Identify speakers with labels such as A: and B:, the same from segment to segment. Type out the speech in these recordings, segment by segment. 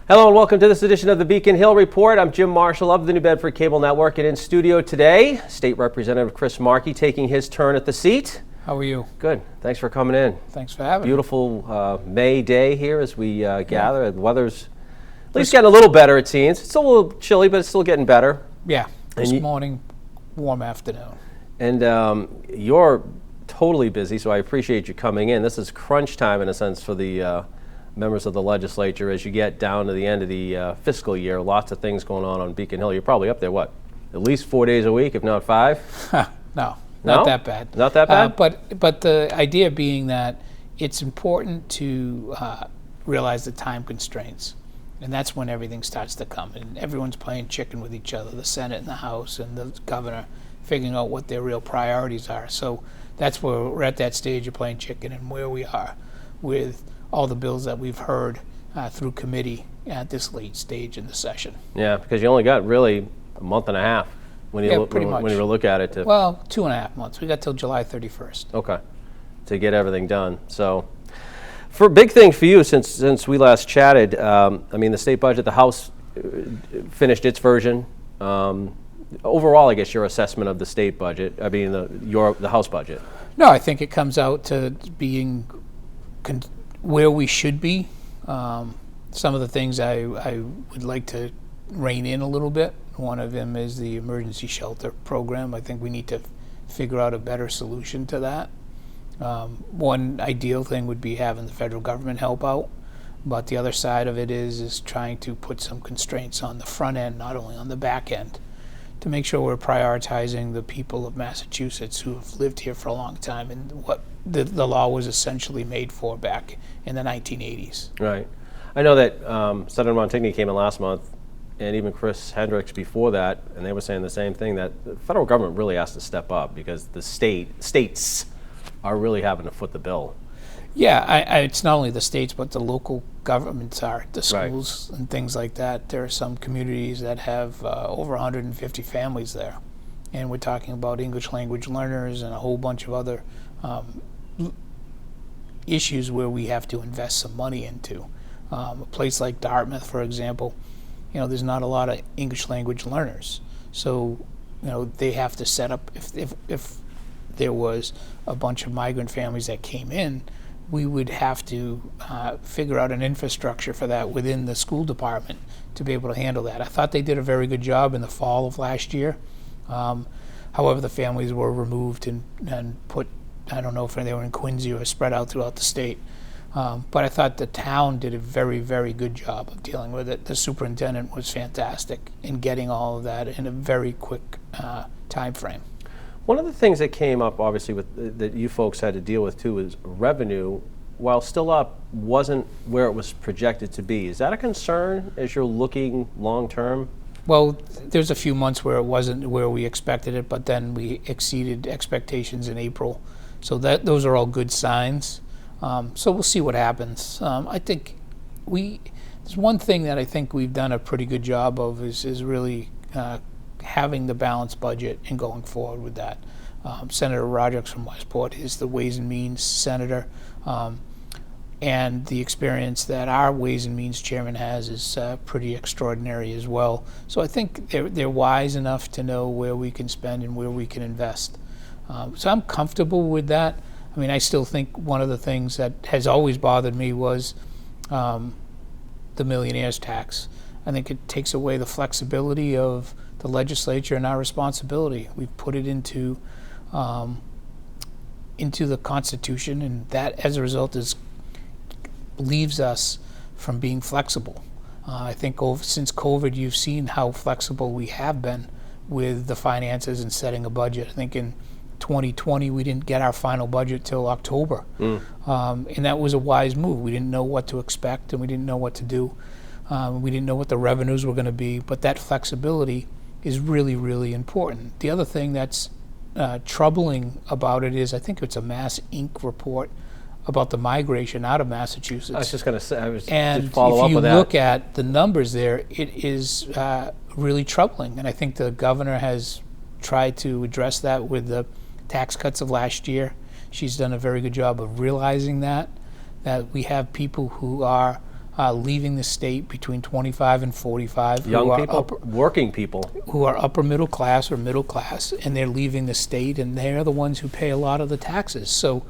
A: Hello and welcome to this edition of the Beacon Hill Report. I'm Jim Marshall of the New Bedford Cable Network, and in studio today, State Representative Chris Markey taking his turn at the seat.
B: How are you?
A: Good. Thanks for coming in.
B: Thanks for having me.
A: Beautiful May day here as we gather. The weather's at least getting a little better, it seems. It's still a little chilly, but it's still getting better.
B: Yeah, this morning, warm afternoon.
A: And you're totally busy, so I appreciate you coming in. This is crunch time in a sense for the members of the legislature as you get down to the end of the fiscal year. Lots of things going on Beacon Hill. You're probably up there, what, at least 4 days a week, if not 5?
B: No, not that bad.
A: Not that bad?
B: But the idea being that it's important to realize the time constraints. And that's when everything starts to come. And everyone's playing chicken with each other, the Senate and the House and the governor, figuring out what their real priorities are. So that's where we're at, that stage of playing chicken, and where we are with all the bills that we've heard through committee at this late stage in the session.
A: Yeah, because you only got really a month and a half when you look at it.
B: Well, 2.5 months. We got till July 31st.
A: Okay, to get everything done. So, for a big thing for you since we last chatted, I mean, the state budget, the House finished its version. Overall, I guess your assessment of the state budget, I mean, the House budget.
B: No, I think it comes out to being where we should be. Some of the things I would like to rein in a little bit. One of them is the emergency shelter program. I think we need to figure out a better solution to that. One ideal thing would be having the federal government help out, but the other side of it is trying to put some constraints on the front end, not only on the back end, to make sure we're prioritizing the people of Massachusetts who have lived here for a long time and what the law was essentially made for back in the 1980s.
A: Right. I know that Senator Montigny came in last month, and even Chris Hendricks before that, and they were saying the same thing, that the federal government really has to step up because the states are really having to foot the bill.
B: Yeah, it's not only the states, but the local governments are, the schools
A: right.
B: and things like that. There are some communities that have over 150 families there. And we're talking about English language learners and a whole bunch of other issues where we have to invest some money into. A place like Dartmouth, for example, there's not a lot of English language learners. So, they have to set up, if there was a bunch of migrant families that came in, we would have to figure out an infrastructure for that within the school department to be able to handle that. I thought they did a very good job in the fall of last year. However, the families were removed and put, I don't know if they were in Quincy or spread out throughout the state. But I thought the town did a very, very good job of dealing with it. The superintendent was fantastic in getting all of that in a very quick time frame.
A: One of the things that came up, obviously, that you folks had to deal with too, is revenue, while still up, wasn't where it was projected to be. Is that a concern as you're looking long term?
B: Well, there's a few months where it wasn't where we expected it, but then we exceeded expectations in April. So those are all good signs. So we'll see what happens. I think there's one thing that I think we've done a pretty good job of is really having the balanced budget and going forward with that. Senator Rogers from Westport is the Ways and Means Senator, and the experience that our Ways and Means Chairman has is pretty extraordinary as well. So I think they're wise enough to know where we can spend and where we can invest. So I'm comfortable with that. I mean, I still think one of the things that has always bothered me was the millionaire's tax. I think it takes away the flexibility of the legislature and our responsibility. We've put it into the Constitution, and that, as a result, leaves us from being flexible. I think since COVID, you've seen how flexible we have been with the finances and setting a budget. I think in 2020, we didn't get our final budget till October. And that was a wise move. We didn't know what to expect, and we didn't know what to do. We didn't know what the revenues were going to be, but that flexibility is really, really important. The other thing that's troubling about it is, I think it's a Mass Inc. report about the migration out of Massachusetts.
A: I was just going to say,
B: and
A: follow up with that.
B: If you look at the numbers there, it is really troubling. And I think the governor has tried to address that with the tax cuts of last year. She's done a very good job of realizing that we have people who are leaving the state between 25 and 45.
A: Young people, working people.
B: Who are upper middle class or middle class, and they're leaving the state, and they're the ones who pay a lot of the taxes. So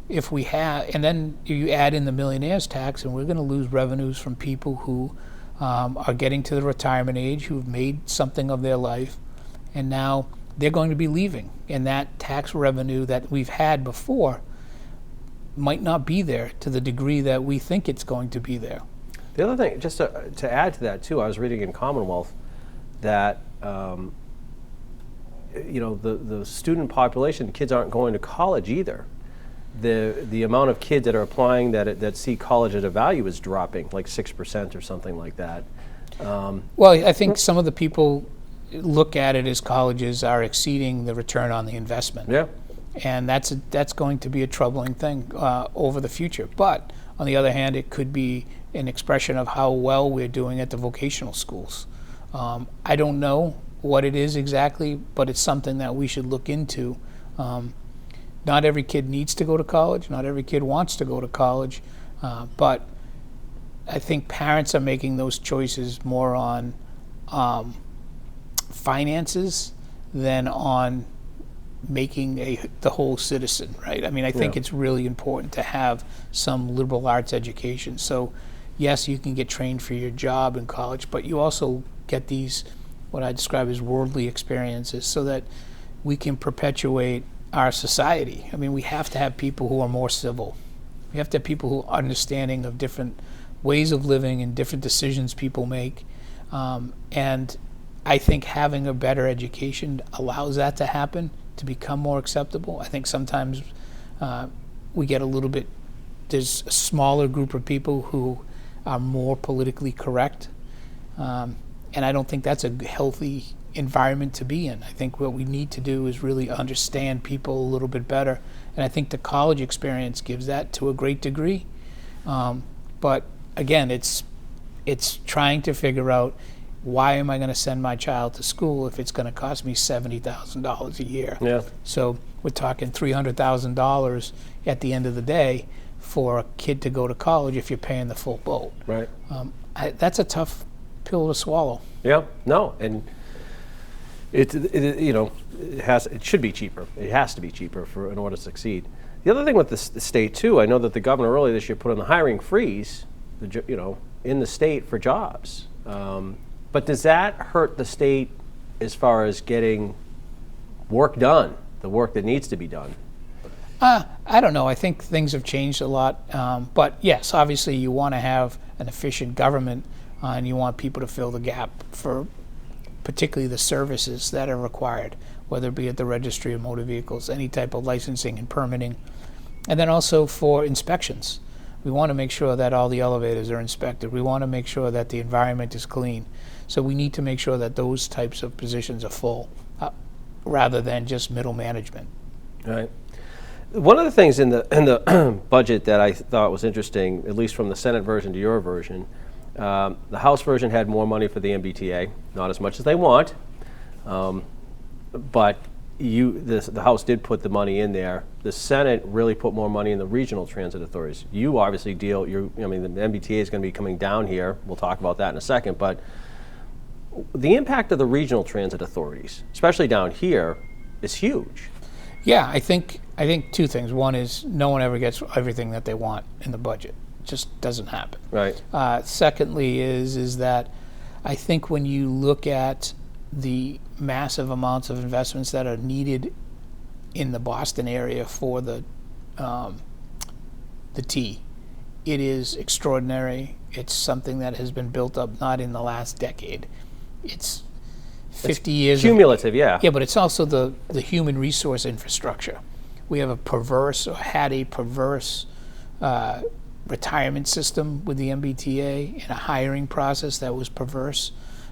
B: if we have, and then you add in the millionaires tax, and we're going to lose revenues from people who are getting to the retirement age, who've made something of their life, and now they're going to be leaving. And that tax revenue that we've had before might not be there to the degree that we think it's going to be there.
A: The other thing, just to add to that too, I was reading in Commonwealth that the student population, kids aren't going to college either. The amount of kids that are applying that see college at a value is dropping, like 6% or something like that.
B: Well, I think some of the people look at it as colleges are exceeding the return on the investment.
A: Yeah.
B: And that's going to be a troubling thing over the future. But on the other hand, it could be an expression of how well we're doing at the vocational schools. I don't know what it is exactly, but it's something that we should look into. Not every kid needs to go to college. Not every kid wants to go to college. But I think parents are making those choices more on finances than on making the whole citizen, right? I mean, I think it's really important to have some liberal arts education. So yes, you can get trained for your job in college, but you also get these, what I describe as worldly experiences, so that we can perpetuate our society. I mean, we have to have people who are more civil. We have to have people who are understanding of different ways of living and different decisions people make. And I think having a better education allows that to happen, to become more acceptable. I think sometimes we get a little bit, there's a smaller group of people who are more politically correct. And I don't think that's a healthy environment to be in. I think what we need to do is really understand people a little bit better. And I think the college experience gives that to a great degree. But again, it's trying to figure out, why am I going to send my child to school if it's going to cost me $70,000 a year?
A: Yeah.
B: So we're talking $300,000 at the end of the day for a kid to go to college if you're paying the full boat.
A: Right.
B: That's a tough pill to swallow.
A: Yeah. No, and it should be cheaper. It has to be cheaper in order to succeed. The other thing with the state too, I know that the governor earlier this year put on the hiring freeze, in the state for jobs. But does that hurt the state as far as getting work done, the work that needs to be done?
B: I don't know. I think things have changed a lot. But yes, obviously you want to have an efficient government, and you want people to fill the gap for particularly the services that are required, whether it be at the registry of motor vehicles, any type of licensing and permitting. And then also for inspections. We want to make sure that all the elevators are inspected. We want to make sure that the environment is clean. So we need to make sure that those types of positions are full, rather than just middle management.
A: Right. One of the things in the budget that I thought was interesting, at least from the Senate version to your version, the House version had more money for the MBTA, not as much as they want, but the House did put the money in there. The Senate really put more money in the regional transit authorities. You obviously the MBTA is going to be coming down here. We'll talk about that in a second, but the impact of the regional transit authorities, especially down here, is huge.
B: Yeah, I think two things. One is no one ever gets everything that they want in the budget. It just doesn't happen.
A: Right.
B: Secondly is that I think when you look at the massive amounts of investments that are needed in the Boston area for the T, it is extraordinary. It's something that has been built up not in the last decade. It's 50 years.
A: Cumulative, yeah.
B: Yeah, but it's also the human resource infrastructure. We have had a perverse retirement system with the MBTA and a hiring process that was perverse,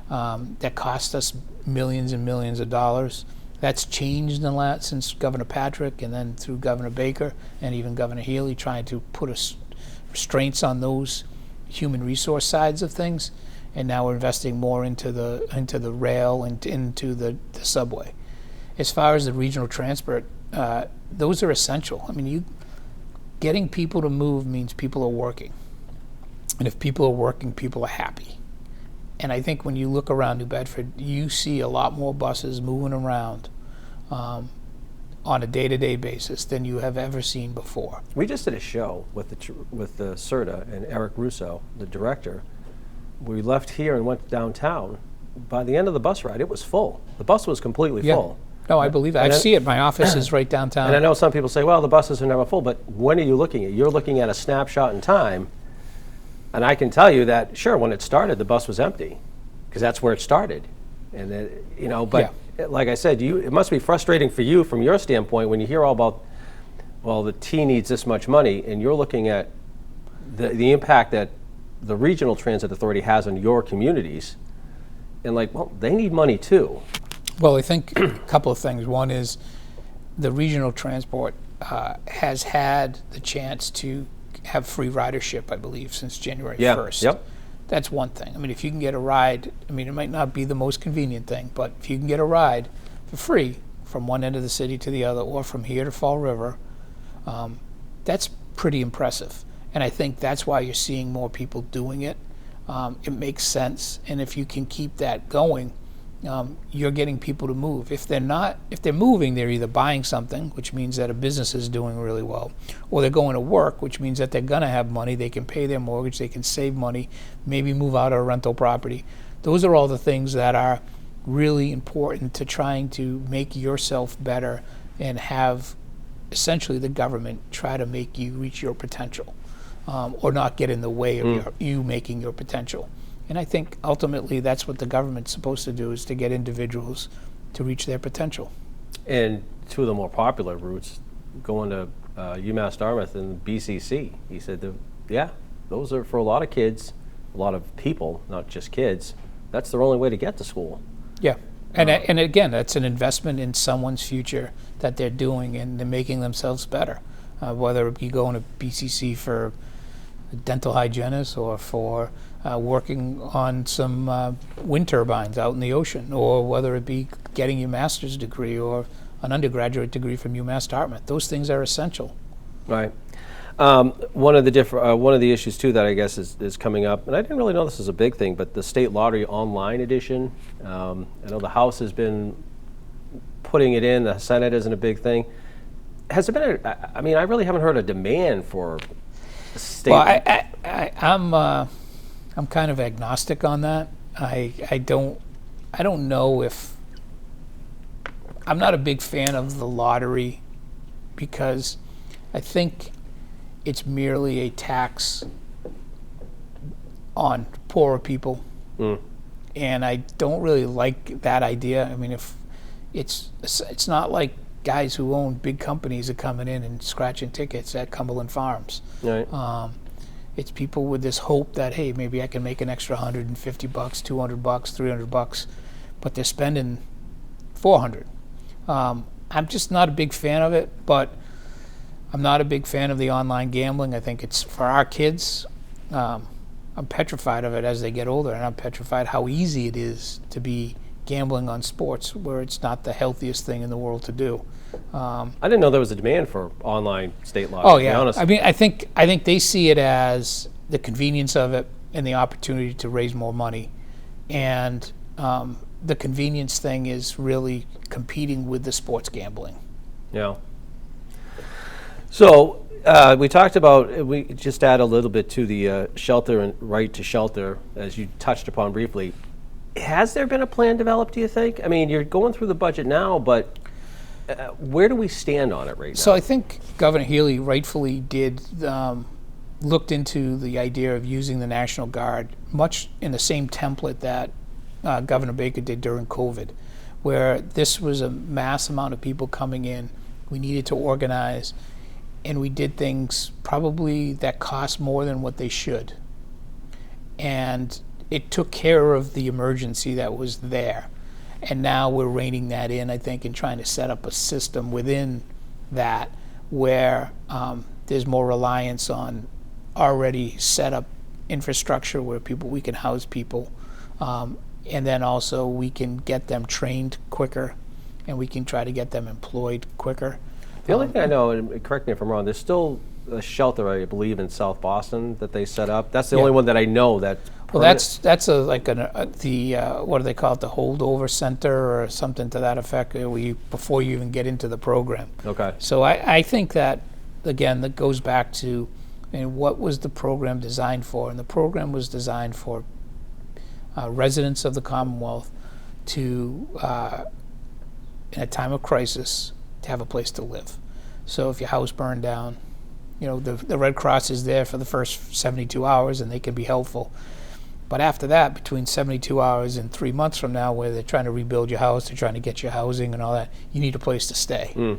B: that cost us millions and millions of dollars. That's changed a lot since Governor Patrick, and then through Governor Baker and even Governor Healy trying to put restraints on those human resource sides of things. And now we're investing more into the rail and into the subway. As far as the regional transport, those are essential. I mean, getting people to move means people are working. And if people are working, people are happy. And I think when you look around New Bedford, you see a lot more buses moving around on a day-to-day basis than you have ever seen before.
A: We just did a show with the CERTA and Eric Russo, the director. We left here and went downtown. By the end of the bus ride, it was full. The bus was completely full.
B: No, I believe that. I see it. My office is right downtown.
A: And I know some people say, well, the buses are never full, but when are you looking at? You're looking at a snapshot in time, and I can tell you that, sure, when it started, the bus was empty, because that's where it started. And then, but like I said, it must be frustrating for you from your standpoint when you hear all about, well, the T needs this much money, and you're looking at the impact that the Regional Transit Authority has on your communities. And well, they need money too.
B: Well, I think a couple of things. One is the regional transport has had the chance to have free ridership, I believe, since January 1st.
A: Yep.
B: That's one thing. I mean, if you can get a ride, I mean, it might not be the most convenient thing, but if you can get a ride for free from one end of the city to the other, or from here to Fall River, that's pretty impressive. And I think that's why you're seeing more people doing it. It makes sense, and if you can keep that going, you're getting people to move. If they're moving, they're either buying something, which means that a business is doing really well, or they're going to work, which means that they're going to have money, they can pay their mortgage, they can save money, maybe move out of a rental property. Those are all the things that are really important to trying to make yourself better and have essentially the government try to make you reach your potential. Or not get in the way of you making your potential. And I think ultimately that's what the government's supposed to do, is to get individuals to reach their potential. And
A: two of the more popular routes, going to UMass Dartmouth and BCC, he said, those are for a lot of kids, a lot of people, not just kids. That's their only way to get to school.
B: Yeah. And again, that's an investment in someone's future that they're doing, and they're making themselves better. Whether it be going to BCC for a dental hygienist, or for working on some wind turbines out in the ocean, or whether it be getting your master's degree or an undergraduate degree from UMass Dartmouth. Those things are essential.
A: Right. One of the issues too that I guess is coming up, and I didn't really know this is a big thing, but the state lottery online edition. I know the House has been putting it in. The Senate isn't a big thing. Has there been I really haven't heard a demand for state.
B: Well, I'm kind of agnostic on that. I don't know if I'm not a big fan of the lottery, because I think it's merely a tax on poorer people, and I don't really like that idea. I mean, if it's not like guys who own big companies are coming in and scratching tickets at Cumberland Farms.
A: Right.
B: It's people with this hope that, hey, maybe I can make an extra $150, $200, $300, but they're spending $400. I'm just not a big fan of it, but I'm not a big fan of the online gambling. I think it's for our kids. I'm petrified of it as they get older, and I'm petrified how easy it is to be gambling on sports, where it's not the healthiest thing in the world to do.
A: I didn't know there was a demand for online state lottery.
B: Oh yeah,
A: to be honest.
B: I mean, I think they see it as the convenience of it and the opportunity to raise more money, and the convenience thing is really competing with the sports gambling.
A: Yeah. So we talked about, we just add a little bit to the shelter and right to shelter, as you touched upon briefly. Has there been a plan developed, do you think? I mean, you're going through the budget now, but where do we stand on it right now?
B: So I think Governor Healy rightfully looked into the idea of using the National Guard, much in the same template that Governor Baker did during COVID, where this was a mass amount of people coming in. We needed to organize, and we did things probably that cost more than what they should. And it took care of the emergency that was there. And now we're reining that in, I think, and trying to set up a system within that where there's more reliance on already set up infrastructure where we can house people. And then also we can get them trained quicker, and we can try to get them employed quicker.
A: The only thing I know, and correct me if I'm wrong, there's still a shelter, I believe, in South Boston that they set up. That's the only one that I know that.
B: Well, that's what do they call it, the holdover center or something to that effect, before you even get into the program.
A: Okay.
B: So I think that, again, that goes back to, what was the program designed for? And the program was designed for residents of the Commonwealth to, in a time of crisis, to have a place to live. So if your house burned down, the Red Cross is there for the first 72 hours and they can be helpful. But after that, between 72 hours and 3 months from now, where they're trying to rebuild your house, they're trying to get your housing and all that, you need a place to stay.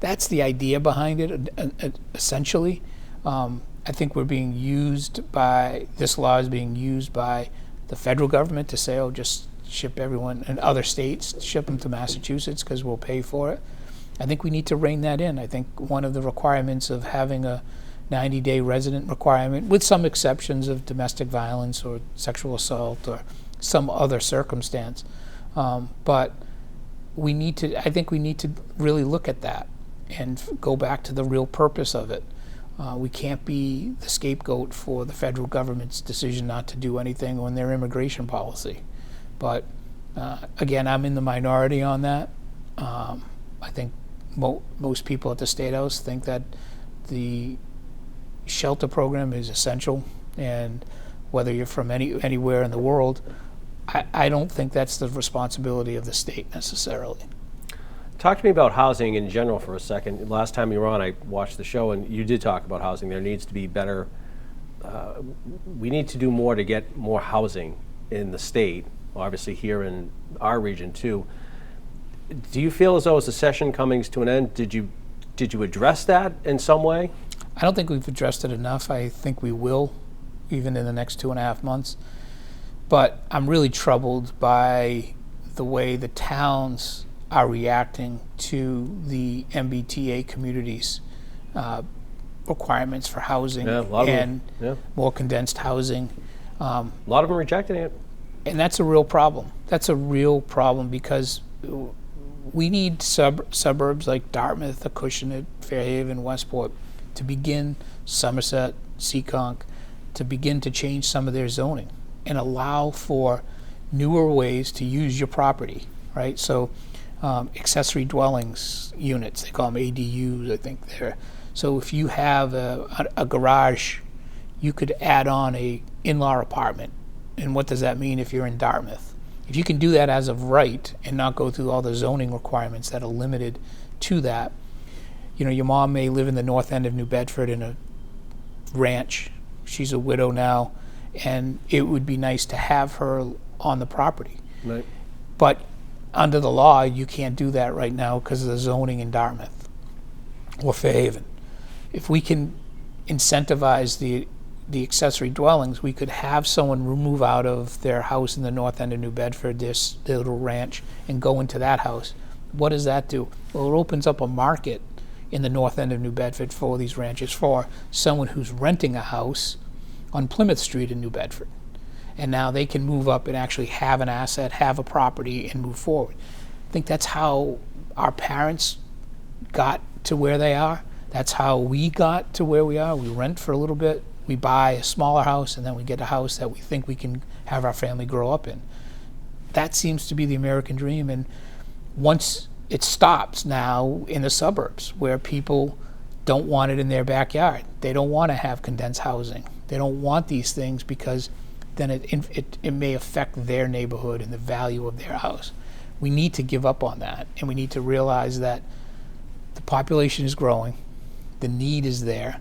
B: That's the idea behind it, essentially. I think this law is being used by the federal government to say, just ship everyone, and other states, ship them to Massachusetts because we'll pay for it. I think we need to rein that in. I think one of the requirements of having a 90-day resident requirement, with some exceptions of domestic violence or sexual assault or some other circumstance, but I think we need to really look at that and go back to the real purpose of it. We can't be the scapegoat for the federal government's decision not to do anything on their immigration policy. But again, I'm in the minority on that. I think most people at the State House think that the shelter program is essential, and whether you're from anywhere in the world, I don't think that's the responsibility of the state necessarily.
A: Talk to me about housing in general for a second. Last time you were on, I watched the show, and you did talk about housing. There needs to be better. We need to do more to get more housing in the state, obviously here in our region too. Do you feel as though as the session coming to an end, did you address that in some way?
B: I don't think we've addressed it enough. I think we will, even in the next 2.5 months. But I'm really troubled by the way the towns are reacting to the MBTA communities' requirements for housing and more condensed housing.
A: A lot of them rejecting it.
B: And that's a real problem. That's a real problem because we need suburbs like Dartmouth, Acushnet, Fairhaven, Westport to begin, Somerset, Seekonk, to begin to change some of their zoning and allow for newer ways to use your property, right? So accessory dwellings units, they call them ADUs, I think they're. So if you have a garage, you could add on a in-law apartment. And what does that mean if you're in Dartmouth? If you can do that as of right and not go through all the zoning requirements that are limited to that, your mom may live in the north end of New Bedford in a ranch. She's a widow now, and it would be nice to have her on the property.
A: Right.
B: But under the law, you can't do that right now because of the zoning in Dartmouth or Fairhaven. If we can incentivize the accessory dwellings, we could have someone move out of their house in the north end of New Bedford, their little ranch, and go into that house. What does that do? Well, it opens up a market in the north end of New Bedford for these ranches for someone who's renting a house on Plymouth Street in New Bedford. And now they can move up and actually have an asset, have a property, and move forward. I think that's how our parents got to where they are. That's how we got to where we are. We rent for a little bit, we buy a smaller house, and then we get a house that we think we can have our family grow up in. That seems to be the American dream. And once it stops now in the suburbs where people don't want it in their backyard. They don't want to have condensed housing. They don't want these things because then it may affect their neighborhood and the value of their house. We need to give up on that, and we need to realize that the population is growing, the need is there,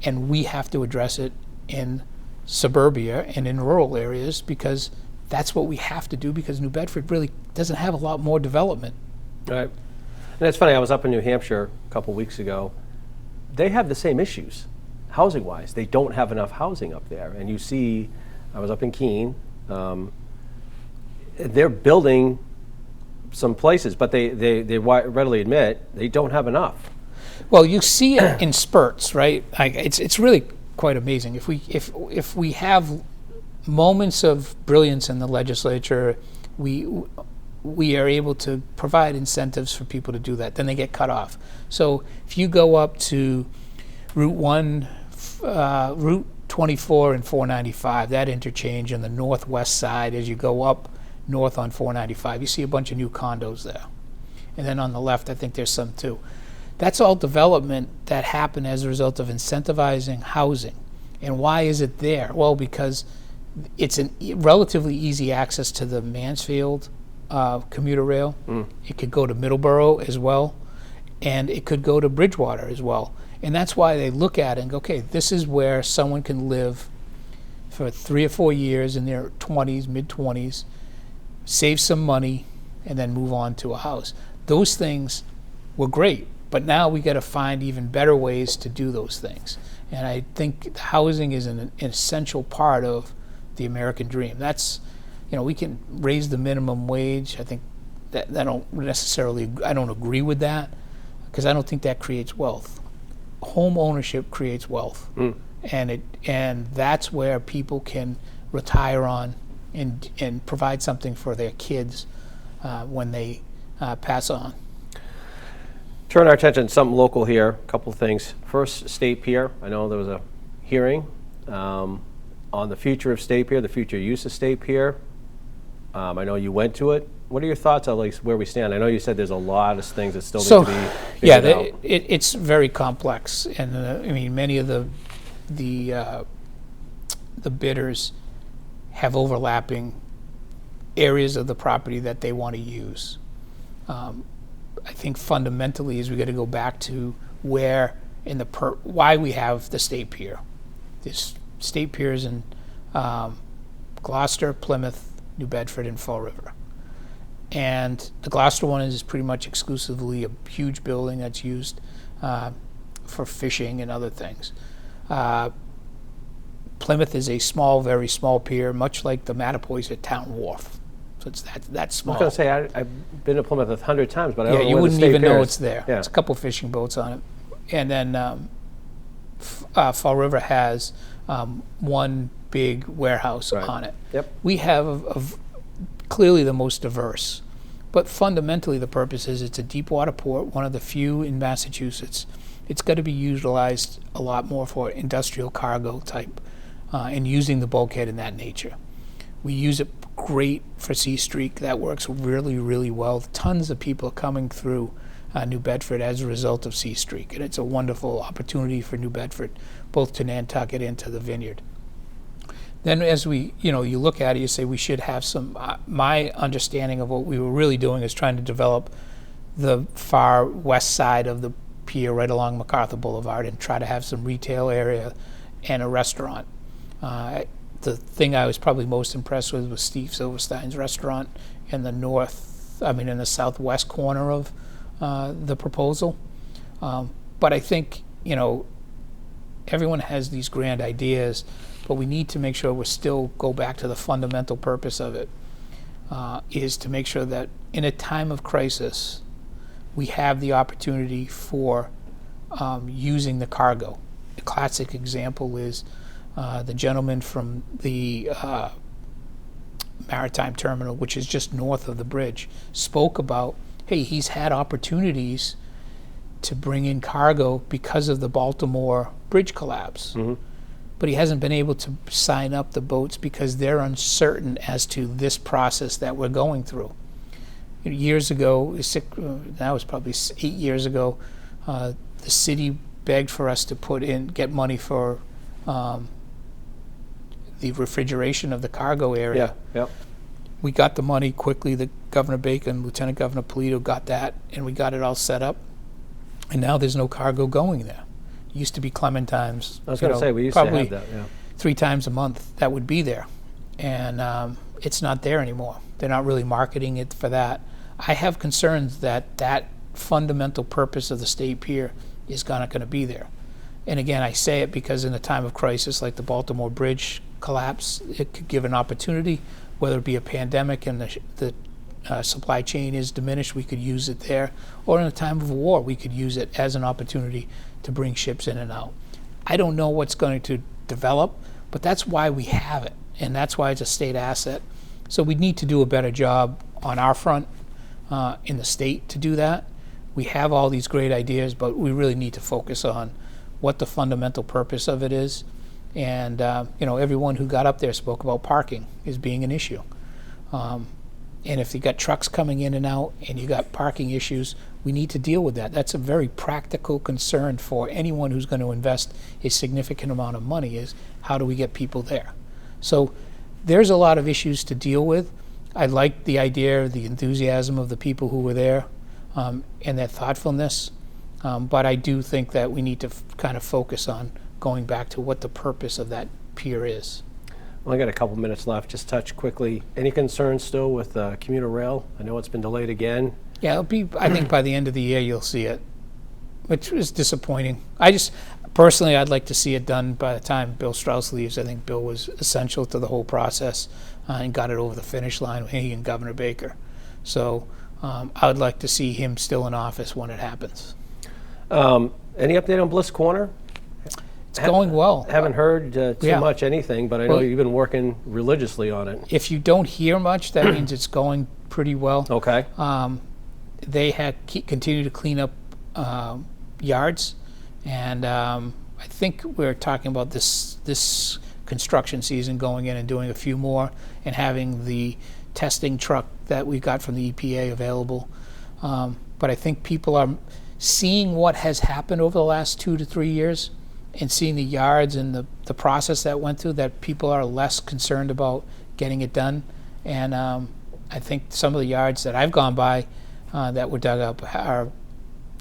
B: and we have to address it in suburbia and in rural areas because that's what we have to do because New Bedford really doesn't have a lot more development.
A: Right. And it's funny, I was up in New Hampshire a couple weeks ago. They have the same issues, housing-wise. They don't have enough housing up there. And you see, I was up in Keene, they're building some places, but they readily admit they don't have enough.
B: Well, you see it in spurts, right? It's really quite amazing. If we have moments of brilliance in the legislature, we are able to provide incentives for people to do that. Then they get cut off. So if you go up to Route 24 and 495, that interchange on the northwest side, as you go up north on 495, you see a bunch of new condos there. And then on the left, I think there's some too. That's all development that happened as a result of incentivizing housing. And why is it there? Well, because it's a relatively easy access to the Mansfield commuter rail. It could go to Middleborough as well, and it could go to Bridgewater as well. And that's why they look at it and go, okay, this is where someone can live for 3 or 4 years in their 20s, mid-20s, save some money, and then move on to a house. Those things were great, but now we got to find even better ways to do those things. And I think housing is an essential part of the American dream. That's, we can raise the minimum wage. I think that I don't agree with that, because I don't think that creates wealth. Home ownership creates wealth, and that's where people can retire on and provide something for their kids when they pass on.
A: Turn our attention to something local here. A couple of things. First, State Pier. I know there was a hearing on the future of State Pier, the future use of State Pier. I know you went to it. What are your thoughts on where we stand? I know you said there's a lot of things that still need to be figured out.
B: It's very complex, and many of the bidders have overlapping areas of the property that they want to use. I think fundamentally is we got to go back to why we have the State Pier. This State Pier is in Gloucester, Plymouth, New Bedford, and Fall River. And the Gloucester one is pretty much exclusively a huge building that's used for fishing and other things. Plymouth is a small, very small pier, much like the Mattapoisett Town Wharf. So it's that small.
A: I was going to say, I've been to Plymouth 100 times, but I don't know
B: you
A: where
B: wouldn't
A: the State
B: even
A: Pier
B: know
A: is.
B: it's there.
A: Yeah.
B: It's a couple fishing boats on it. And then Fall River has one big warehouse on it.
A: Yep.
B: We have clearly the most diverse, but fundamentally the purpose is it's a deep water port, one of the few in Massachusetts. It's got to be utilized a lot more for industrial cargo type and using the bulkhead in that nature. We use it great for Sea Streak. That works really, really well. Tons of people coming through New Bedford as a result of Sea Streak, and it's a wonderful opportunity for New Bedford, both to Nantucket and to the Vineyard. Then as you look at it, you say we should have some, my understanding of what we were really doing is trying to develop the far west side of the pier right along MacArthur Boulevard and try to have some retail area and a restaurant. The thing I was probably most impressed with was Steve Silverstein's restaurant in the southwest corner of the proposal. But I think, everyone has these grand ideas, but we need to make sure we still go back to the fundamental purpose of it, is to make sure that in a time of crisis, we have the opportunity for using the cargo. A classic example is the gentleman from the Maritime Terminal, which is just north of the bridge, spoke about, hey, he's had opportunities to bring in cargo because of the Baltimore bridge collapse. Mm-hmm. But he hasn't been able to sign up the boats because they're uncertain as to this process that we're going through. Years ago, that was probably 8 years ago, the city begged for us to get money for the refrigeration of the cargo area.
A: Yeah.
B: We got the money quickly. The Governor Bacon, Lieutenant Governor Polito got that, and we got it all set up. And now there's no cargo going there. It used to be Clementine's.
A: I was going to say, we used to have that,
B: 3 times a month that would be there. And it's not there anymore. They're not really marketing it for that. I have concerns that fundamental purpose of the State Pier is not going to be there. And again, I say it because in a time of crisis like the Baltimore Bridge collapse, it could give an opportunity, whether it be a pandemic and the supply chain is diminished, we could use it there, or in a time of war, we could use it as an opportunity to bring ships in and out. I don't know what's going to develop, but that's why we have it, and that's why it's a state asset. So we need to do a better job on our front in the state to do that. We have all these great ideas, but we really need to focus on what the fundamental purpose of it is. And everyone who got up there spoke about parking as being an issue. And if you got trucks coming in and out and you got parking issues, we need to deal with that. That's a very practical concern for anyone who's going to invest a significant amount of money, is how do we get people there? So there's a lot of issues to deal with. I like the idea, the enthusiasm of the people who were there, and their thoughtfulness. But I do think that we need to kind of focus on going back to what the purpose of that pier is.
A: Well, I got a couple minutes left. Just touch quickly. Any concerns still with commuter rail? I know it's been delayed again.
B: Yeah, it'll be, I think by the end of the year you'll see it, which is disappointing. Personally, I'd like to see it done by the time Bill Strauss leaves. I think Bill was essential to the whole process and got it over the finish line with he and Governor Baker. So I would like to see him still in office when it happens.
A: Any update on Bliss Corner?
B: It's going well.
A: Haven't heard too much anything, but I know you've been working religiously on it.
B: If you don't hear much, that means it's going pretty well.
A: Okay.
B: They had continue to clean up yards, and I think we're talking about this construction season going in and doing a few more and having the testing truck that we got from the EPA available. But I think people are seeing what has happened over the last 2 to 3 years and seeing the yards and the process that went through, that people are less concerned about getting it done. And I think some of the yards that I've gone by that were dug up are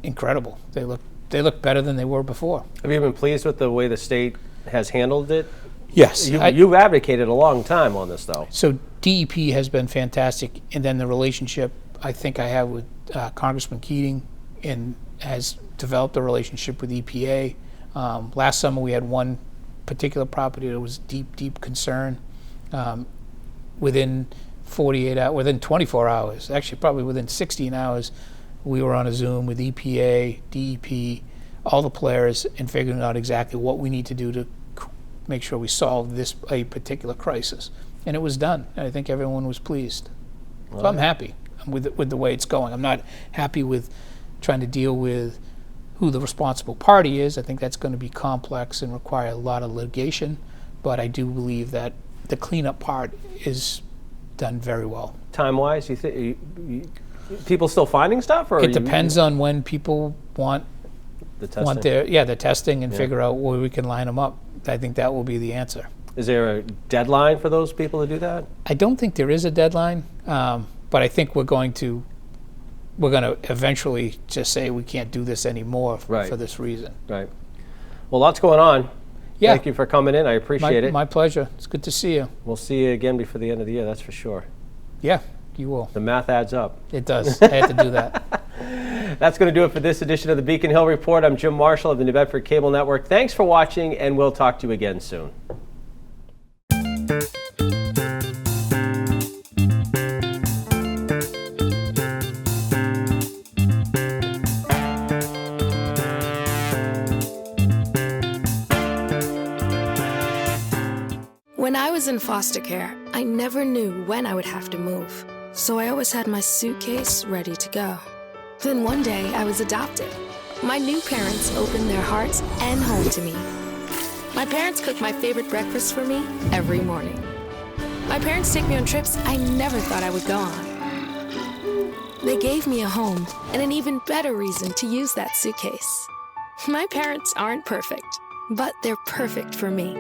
B: incredible. They look better than they were before.
A: Have you been pleased with the way the state has handled it?
B: Yes.
A: You've advocated a long time on this, though.
B: So DEP has been fantastic, and then the relationship I think I have with Congressman Keating and has developed a relationship with EPA. Last summer we had one particular property that was deep concern. Within 48 hours, within 24 hours, actually probably within 16 hours, we were on a Zoom with EPA, DEP, all the players, and figuring out exactly what we need to do to make sure we solve a particular crisis. And it was done. And I think everyone was pleased. So I'm happy with the way it's going. I'm not happy with trying to deal with who the responsible party is. I think that's going to be complex and require a lot of litigation. But I do believe that the cleanup part is done very well.
A: Time-wise, you think people still finding stuff, or
B: it depends on when people want
A: the testing?
B: The testing and figure out where we can line them up. I think that will be the answer.
A: Is there a deadline for those people to do that?
B: I don't think there is a deadline, but I think we're going to eventually just say we can't do this anymore for this reason.
A: Right. Well, lots going on.
B: Yeah.
A: Thank you for coming in. I appreciate it.
B: My pleasure. It's good to see you.
A: We'll see you again before the end of the year, that's for sure.
B: Yeah, you will.
A: The math adds up.
B: It does. I had to do that.
A: That's going to do it for this edition of the Beacon Hill Report. I'm Jim Marshall of the New Bedford Cable Network. Thanks for watching, and we'll talk to you again soon.
C: When I was in foster care, I never knew when I would have to move, so I always had my suitcase ready to go. Then one day, I was adopted. My new parents opened their hearts and home to me. My parents cook my favorite breakfast for me every morning. My parents take me on trips I never thought I would go on. They gave me a home and an even better reason to use that suitcase. My parents aren't perfect, but they're perfect for me.